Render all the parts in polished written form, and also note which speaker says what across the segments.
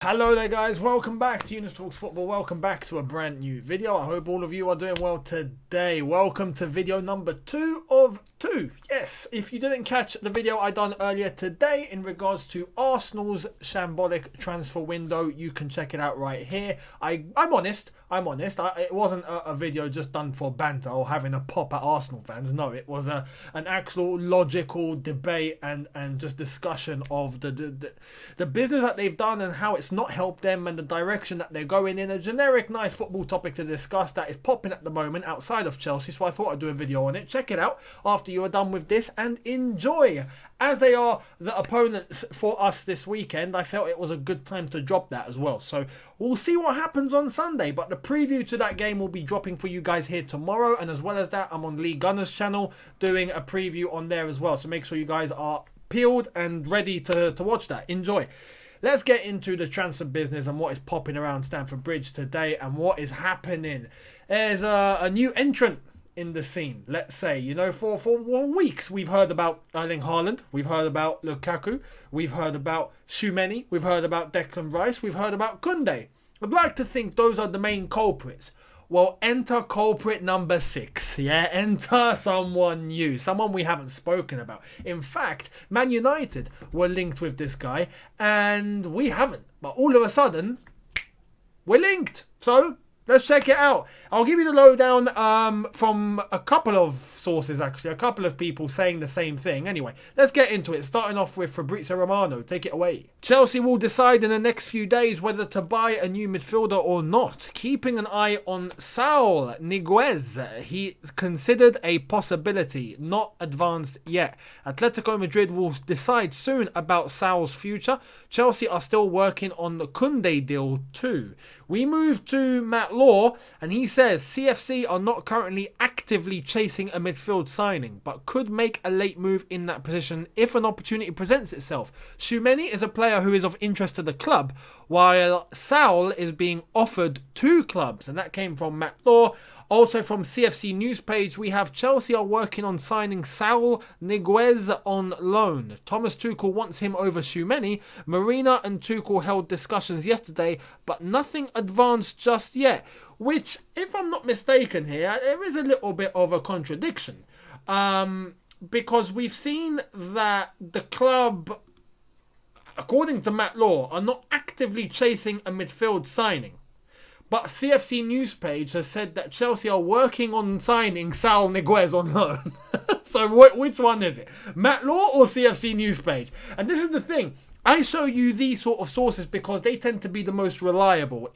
Speaker 1: Hello there guys, welcome back to Younes Talks Football, welcome back to a brand new video. I hope all of you are doing well today. Welcome to video number 2 of 2. Yes, if you didn't catch the video I done earlier today in regards to Arsenal's shambolic transfer window, you can check it out right here. I'm honest. It wasn't a video just done for banter or having a pop at Arsenal fans. No, it was an actual logical debate and just discussion of the business that they've done and how it's not helped them and the direction that they're going in. A generic, nice football topic to discuss that is popping at the moment outside of Chelsea. So I thought I'd do a video on it. Check it out after you are done with this and enjoy. As they are the opponents for us this weekend, I felt it was a good time to drop that as well. So we'll see what happens on Sunday. But the preview to that game will be dropping for you guys here tomorrow. And as well as that, I'm on Lee Gunner's channel doing a preview on there as well. So make sure you guys are peeled and ready to watch that. Enjoy. Let's get into the transfer business and what is popping around Stamford Bridge today and what is happening. There's a new entrant in the scene, let's say. You know, for weeks we've heard about Erling Haaland, we've heard about Lukaku, we've heard about Tchouaméni, we've heard about Declan Rice, we've heard about Koundé. I'd like to think those are the main culprits. Well, enter culprit number 6. Yeah, enter someone new, someone we haven't spoken about. In fact, Man United were linked with this guy and we haven't. But all of a sudden, we're linked. So let's check it out. I'll give you the lowdown from a couple of sources, actually. A couple of people saying the same thing. Anyway, let's get into it. Starting off with Fabrizio Romano. Take it away. Chelsea will decide in the next few days whether to buy a new midfielder or not. Keeping an eye on Saul Niguez. He is considered a possibility, not advanced yet. Atletico Madrid will decide soon about Saul's future. Chelsea are still working on the Koundé deal too. We move to Matt Law, and he says CFC are not currently actively chasing a midfield signing, but could make a late move in that position if an opportunity presents itself. Tchouaméni is a player who is of interest to the club, while Saul is being offered 2 clubs, and that came from Matt Law. Also from CFC News page, we have Chelsea are working on signing Saul Niguez on loan. Thomas Tuchel wants him over Tchouaméni. Marina and Tuchel held discussions yesterday, but nothing advanced just yet. Which, if I'm not mistaken here, there is a little bit of a contradiction. Because we've seen that the club, according to Matt Law, are not actively chasing a midfield signing. But CFC News page has said that Chelsea are working on signing Saul Niguez on loan. So which one is it? Matt Law or CFC News page? And this is the thing. I show you these sort of sources because they tend to be the most reliable,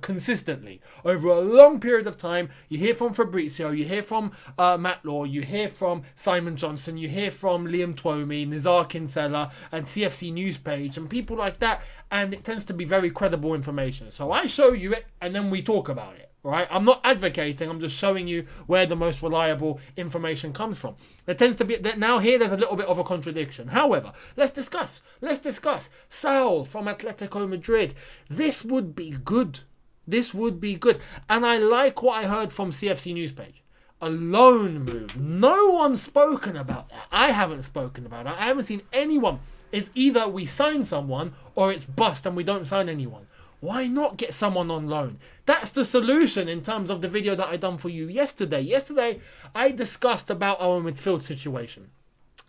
Speaker 1: consistently. Over a long period of time, you hear from Fabrizio, you hear from Matt Law, you hear from Simon Johnson, you hear from Liam Twomey, Nizar Kinsella, and CFC News page, and people like that, and it tends to be very credible information. So I show you it, and then we talk about it. Right? I'm not advocating, I'm just showing you where the most reliable information comes from. There tends to be, now here there's a little bit of a contradiction. However, let's discuss. Saul from Atletico Madrid. This would be good. And I like what I heard from CFC News page. A loan move. No one's spoken about that. I haven't spoken about it. I haven't seen anyone. It's either we sign someone or it's bust and we don't sign anyone. Why not get someone on loan? That's the solution in terms of the video that I done for you yesterday. Yesterday, I discussed about our midfield situation.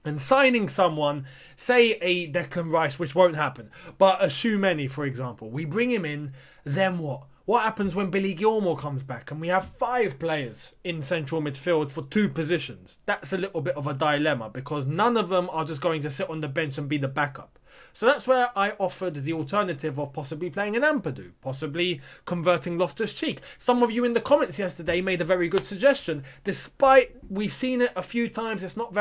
Speaker 1: And signing someone, say a Declan Rice, which won't happen, but a Tchouaméni, for example. We bring him in, then what? What happens when Billy Gilmore comes back and we have 5 players in central midfield for 2 positions? That's a little bit of a dilemma because none of them are just going to sit on the bench and be the backup. So that's where I offered the alternative of possibly playing an Ampadu, possibly converting Loftus-Cheek. Some of you in the comments yesterday made a very good suggestion. Despite we've seen it a few times, it's not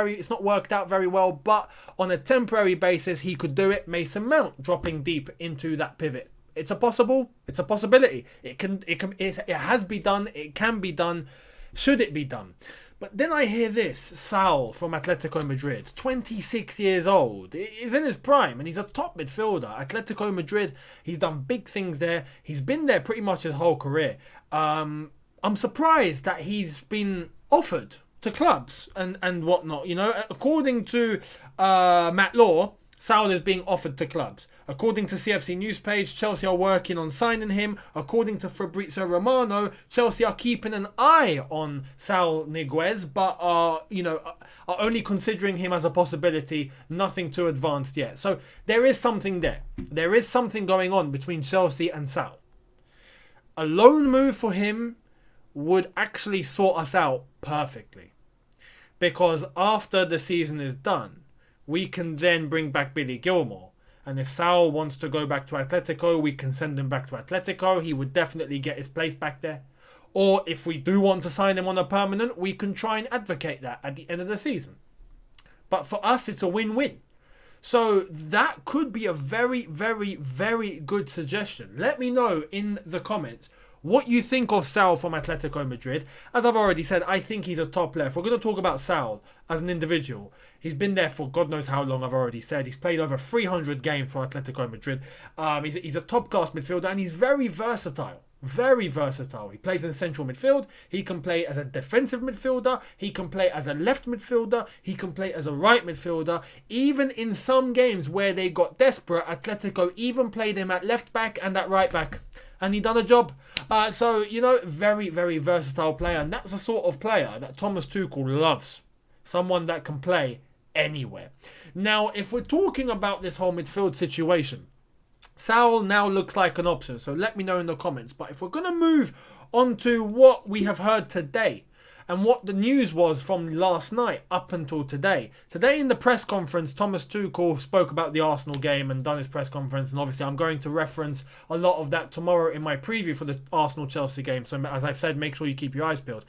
Speaker 1: worked out very well, but on a temporary basis, he could do it. Mason Mount dropping deep into that pivot. It's a possibility. It has been done. It can be done. Should it be done? But then I hear this, Saul from Atletico Madrid, 26 years old. He's in his prime and he's a top midfielder. Atletico Madrid, he's done big things there. He's been there pretty much his whole career. I'm surprised that he's been offered to clubs and whatnot. You know, according to Matt Law, Saul is being offered to clubs. According to CFC News page, Chelsea are working on signing him. According to Fabrizio Romano, Chelsea are keeping an eye on Saul Niguez, but are only considering him as a possibility, nothing too advanced yet. So there is something there. There is something going on between Chelsea and Saul. A loan move for him would actually sort us out perfectly. Because after the season is done, we can then bring back Billy Gilmore. And if Saul wants to go back to Atletico, we can send him back to Atletico. He would definitely get his place back there. Or if we do want to sign him on a permanent, we can try and advocate that at the end of the season. But for us, it's a win-win. So that could be a very, very, very good suggestion. Let me know in the comments what you think of Saul from Atletico Madrid. As I've already said, I think he's a top player. If we're going to talk about Saul as an individual, he's been there for God knows how long, I've already said. He's played over 300 games for Atletico Madrid. He's a top-class midfielder, and he's very versatile. Very versatile. He plays in central midfield. He can play as a defensive midfielder. He can play as a left midfielder. He can play as a right midfielder. Even in some games where they got desperate, Atletico even played him at left back and at right back. And he done a job. Very, very versatile player. And that's the sort of player that Thomas Tuchel loves. Someone that can play anywhere. Now, if we're talking about this whole midfield situation, Saul now looks like an option, so let me know in the comments. But if we're going to move on to what we have heard today and what the news was from last night up until today. Today in the press conference, Thomas Tuchel spoke about the Arsenal game and done his press conference. And obviously I'm going to reference a lot of that tomorrow in my preview for the Arsenal-Chelsea game. So as I've said, make sure you keep your eyes peeled.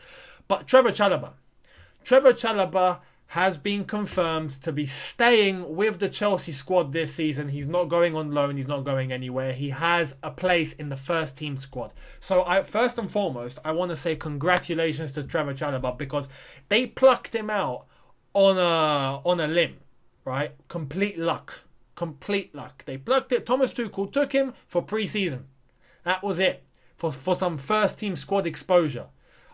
Speaker 1: But Trevor Chalobah has been confirmed to be staying with the Chelsea squad this season. He's not going on loan. He's not going anywhere. He has a place in the first team squad. So first and foremost, I want to say congratulations to Trevor Chalobah, because they plucked him out on a limb, right? Complete luck. They plucked it. Thomas Tuchel took him for pre-season. That was it. For some first team squad exposure.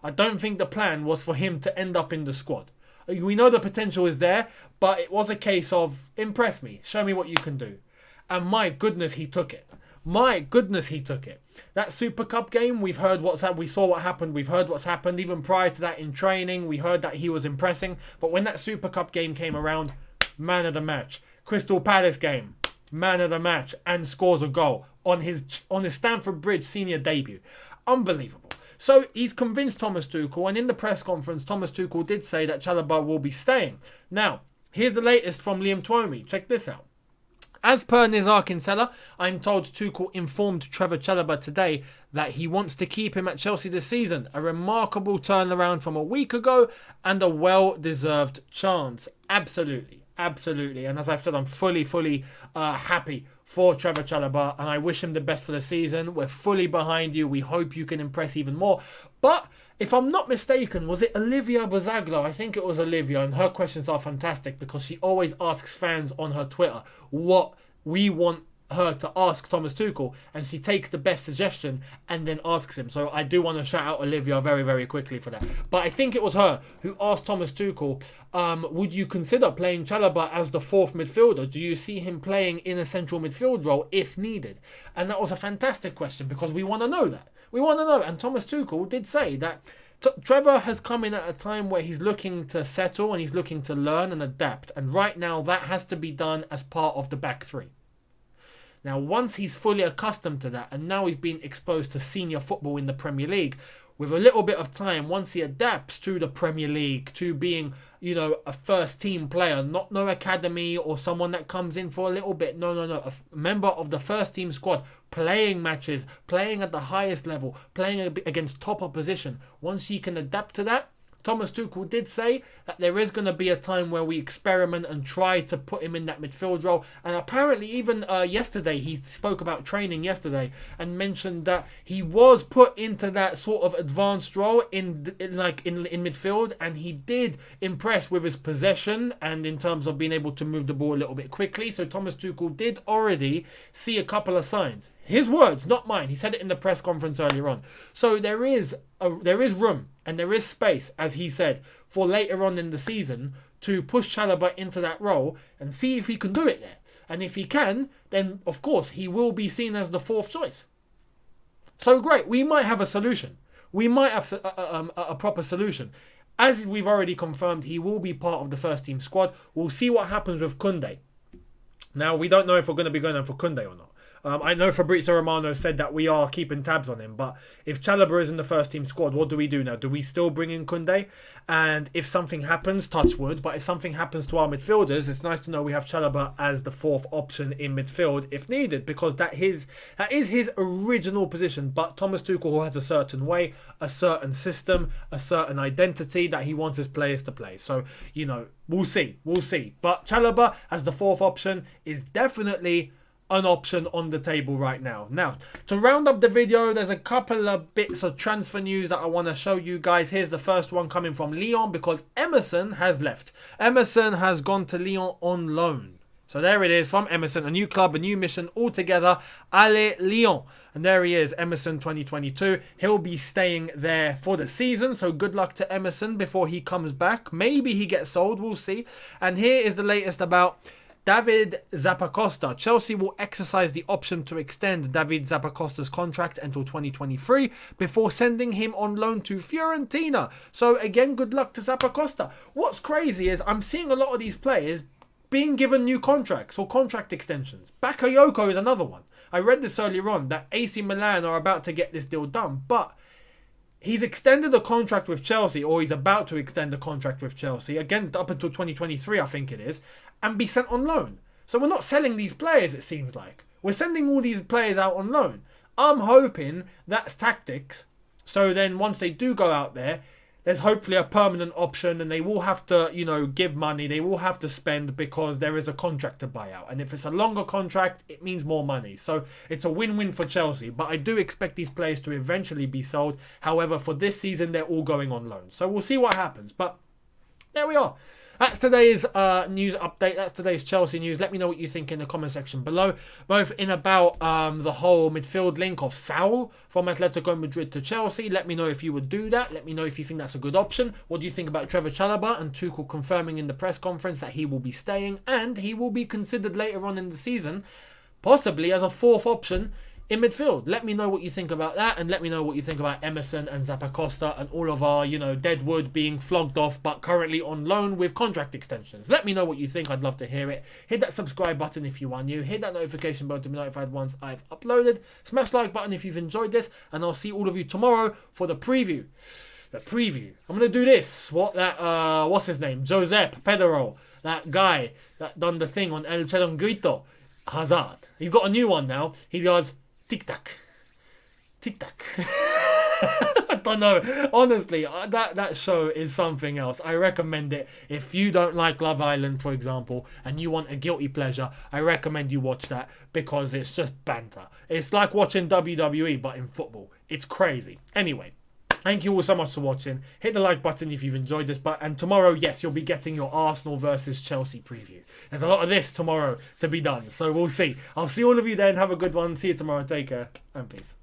Speaker 1: I don't think the plan was for him to end up in the squad. We know the potential is there, but it was a case of impress me, show me what you can do. And my goodness, he took it. That Super Cup game, we saw what happened. We've heard what's happened. Even prior to that in training, we heard that he was impressing. But when that Super Cup game came around, man of the match. Crystal Palace game, man of the match, and scores a goal on his Stamford Bridge senior debut. Unbelievable. So he's convinced Thomas Tuchel, and in the press conference, Thomas Tuchel did say that Chalobah will be staying. Now, here's the latest from Liam Twomey. Check this out. As per Nizar Kinsella, I'm told Tuchel informed Trevor Chalobah today that he wants to keep him at Chelsea this season. A remarkable turnaround from a week ago and a well-deserved chance. Absolutely. And as I've said, I'm fully happy for Trevor Chalobah, and I wish him the best for the season. We're fully behind you. We hope you can impress even more. But if I'm not mistaken, was it Olivia Bozaglo? I think it was Olivia, and her questions are fantastic because she always asks fans on her Twitter what we want her to ask Thomas Tuchel, and she takes the best suggestion and then asks him. So I do want to shout out Olivia very, very quickly for that. But I think it was her who asked Thomas Tuchel, would you consider playing Chalobah as the fourth midfielder? Do you see him playing in a central midfield role if needed? And that was a fantastic question because we want to know that. And Thomas Tuchel did say that Trevor has come in at a time where he's looking to settle and he's looking to learn and adapt. And right now that has to be done as part of the back three. Now, once he's fully accustomed to that, and now he's been exposed to senior football in the Premier League, with a little bit of time, once he adapts to the Premier League, to being, a first-team player, not no academy or someone that comes in for a little bit. No. A member of the first-team squad, playing matches, playing at the highest level, playing against top opposition. Once he can adapt to that, Thomas Tuchel did say that there is going to be a time where we experiment and try to put him in that midfield role. And apparently even yesterday, he spoke about training yesterday and mentioned that he was put into that sort of advanced role in midfield. And he did impress with his possession and in terms of being able to move the ball a little bit quickly. So Thomas Tuchel did already see a couple of signs. His words, not mine. He said it in the press conference earlier on. So there is room and there is space, as he said, for later on in the season to push Chalobah into that role and see if he can do it there. And if he can, then of course he will be seen as the fourth choice. So great, we might have a solution. We might have a proper solution. As we've already confirmed, he will be part of the first team squad. We'll see what happens with Koundé. Now, we don't know if we're going to be going on for Koundé or not. I know Fabrizio Romano said that we are keeping tabs on him, but if Chalobah is in the first team squad, what do we do now? Do we still bring in Koundé? And if something happens, touch wood, but if something happens to our midfielders, it's nice to know we have Chalobah as the fourth option in midfield if needed, because that is his original position. But Thomas Tuchel has a certain way, a certain system, a certain identity that he wants his players to play. So, you know, we'll see. But Chalobah as the fourth option is definitely an option on the table right now. Now, to round up the video, there's a couple of bits of transfer news that I want to show you guys. Here's the first one coming from Lyon, because Emerson has left. Emerson has gone to Lyon on loan. So there it is, from Emerson, a new club, a new mission altogether. Allez Lyon. And there he is, Emerson 2022. He'll be staying there for the season. So good luck to Emerson before he comes back. Maybe he gets sold, we'll see. And here is the latest about David Zappacosta. Chelsea will exercise the option to extend David Zappacosta's contract until 2023 before sending him on loan to Fiorentina. So again, good luck to Zappacosta. What's crazy is I'm seeing a lot of these players being given new contracts or contract extensions. Bakayoko is another one. I read this earlier on that AC Milan are about to get this deal done, but he's extended a contract with Chelsea, or he's about to extend a contract with Chelsea, again up until 2023 I think it is, and be sent on loan. So we're not selling these players, it seems like. We're sending all these players out on loan. I'm hoping that's tactics, so then once they do go out there, there's hopefully a permanent option, and they will have to, you know, give money. They will have to spend because there is a contract to buy out. And if it's a longer contract, it means more money. So it's a win-win for Chelsea. But I do expect these players to eventually be sold. However, for this season, they're all going on loan. So we'll see what happens. But there we are. That's today's news update. That's today's Chelsea news. Let me know what you think in the comment section below. Both in about the whole midfield link of Saul from Atletico Madrid to Chelsea. Let me know if you would do that. Let me know if you think that's a good option. What do you think about Trevor Chalobah and Tuchel confirming in the press conference that he will be staying and he will be considered later on in the season, possibly as a fourth option in midfield? Let me know what you think about that, and let me know what you think about Emerson and Zappacosta and all of our, you know, deadwood being flogged off but currently on loan with contract extensions. Let me know what you think. I'd love to hear it. Hit that subscribe button if you are new. Hit that notification bell to be notified once I've uploaded. Smash the like button if you've enjoyed this, and I'll see all of you tomorrow for the preview. I'm gonna do this. What's his name? Josep Pedro, that guy that done the thing on El Chiringuito. Hazard. He's got a new one now. He goes tic-tac. Tic-tac. I don't know. Honestly, that show is something else. I recommend it. If you don't like Love Island, for example, and you want a guilty pleasure, I recommend you watch that because it's just banter. It's like watching WWE, but in football. It's crazy. Anyway, thank you all so much for watching. Hit the like button if you've enjoyed this. And tomorrow, yes, you'll be getting your Arsenal versus Chelsea preview. There's a lot of this tomorrow to be done, so we'll see. I'll see all of you then. Have a good one. See you tomorrow. Take care and peace.